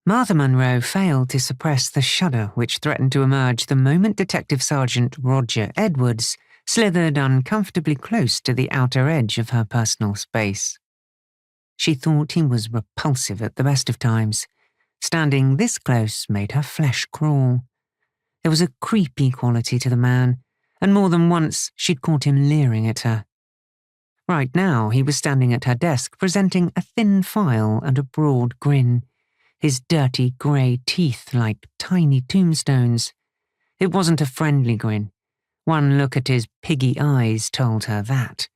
Martha Munro failed to suppress the shudder which threatened to emerge the moment Detective Sergeant Roger Edwards slithered uncomfortably close to the outer edge of her personal space. She thought he was repulsive at the best of times. Standing this close made her flesh crawl. There was a creepy quality to the man, and more than once she'd caught him leering at her. Right now he was standing at her desk presenting a thin file and a broad grin, his dirty grey teeth like tiny tombstones. It wasn't a friendly grin. One look at his piggy eyes told her that.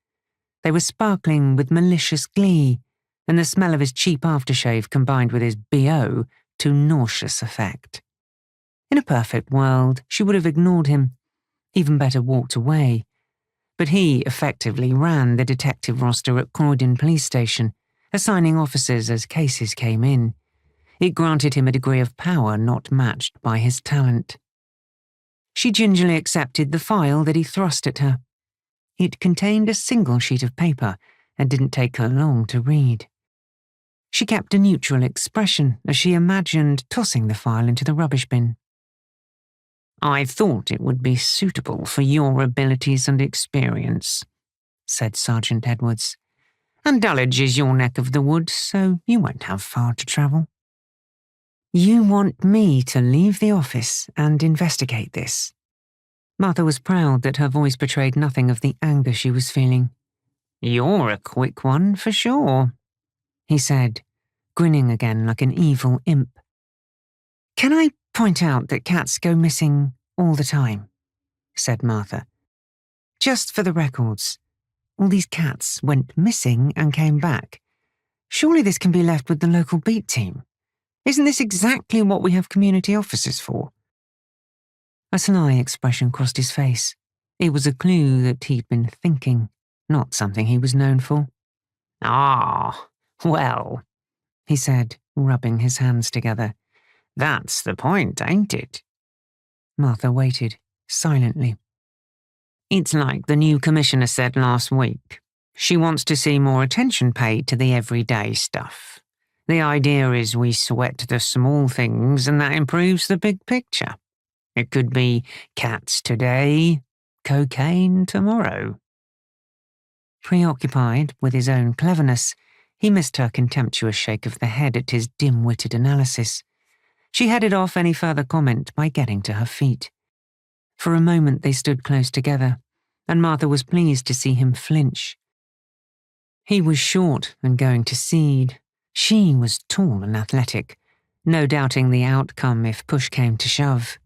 They were sparkling with malicious glee, and the smell of his cheap aftershave combined with his BO to nauseous effect. In a perfect world, she would have ignored him, even better walked away. But he effectively ran the detective roster at Croydon Police Station, assigning officers as cases came in. It granted him a degree of power not matched by his talent. She gingerly accepted the file that he thrust at her. It contained a single sheet of paper and didn't take her long to read. She kept a neutral expression as she imagined tossing the file into the rubbish bin. "I thought it would be suitable for your abilities and experience," said Sergeant Edwards. "And Dulwich is your neck of the woods, so you won't have far to travel." "You want me to leave the office and investigate this?" Martha was proud that her voice betrayed nothing of the anger she was feeling. "You're a quick one, for sure," he said, grinning again like an evil imp. "Can I point out that cats go missing all the time?" said Martha. "Just for the records, all these cats went missing and came back. Surely this can be left with the local beat team. Isn't this exactly what we have community officers for?" A sly expression crossed his face. It was a clue that he'd been thinking, not something he was known for. "Ah, well," he said, rubbing his hands together. "That's the point, ain't it?" Martha waited, silently. "It's like the new commissioner said last week. She wants to see more attention paid to the everyday stuff. The idea is we sweat the small things and that improves the big picture. It could be cats today, cocaine tomorrow." Preoccupied with his own cleverness, he missed her contemptuous shake of the head at his dim-witted analysis. She headed off any further comment by getting to her feet. For a moment they stood close together, and Martha was pleased to see him flinch. He was short and going to seed. She was tall and athletic, no doubting the outcome if push came to shove.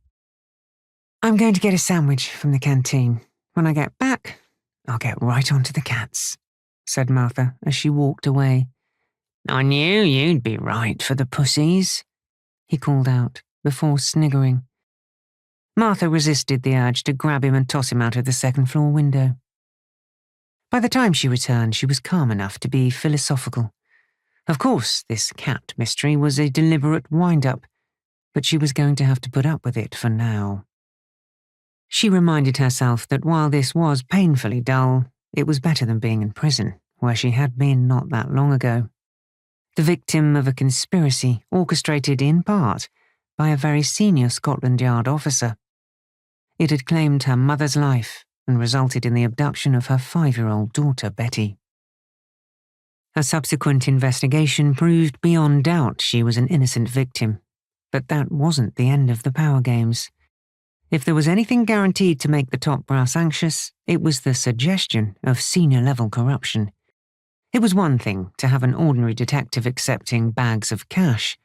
"I'm going to get a sandwich from the canteen. When I get back, I'll get right onto the cats," said Martha as she walked away. "I knew you'd be right for the pussies," he called out, before sniggering. Martha resisted the urge to grab him and toss him out of the second-floor window. By the time she returned, she was calm enough to be philosophical. Of course, this cat mystery was a deliberate wind-up, but she was going to have to put up with it for now. She reminded herself that while this was painfully dull, it was better than being in prison, where she had been not that long ago. The victim of a conspiracy orchestrated in part by a very senior Scotland Yard officer. It had claimed her mother's life and resulted in the abduction of her 5-year-old daughter, Betty. A subsequent investigation proved beyond doubt she was an innocent victim, but that wasn't the end of the power games. If there was anything guaranteed to make the top brass anxious, it was the suggestion of senior-level corruption. It was one thing to have an ordinary detective accepting bags of cash,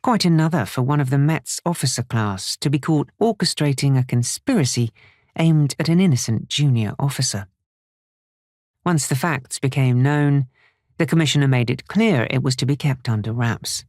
quite another for one of the Met's officer class to be caught orchestrating a conspiracy aimed at an innocent junior officer. Once the facts became known, the commissioner made it clear it was to be kept under wraps.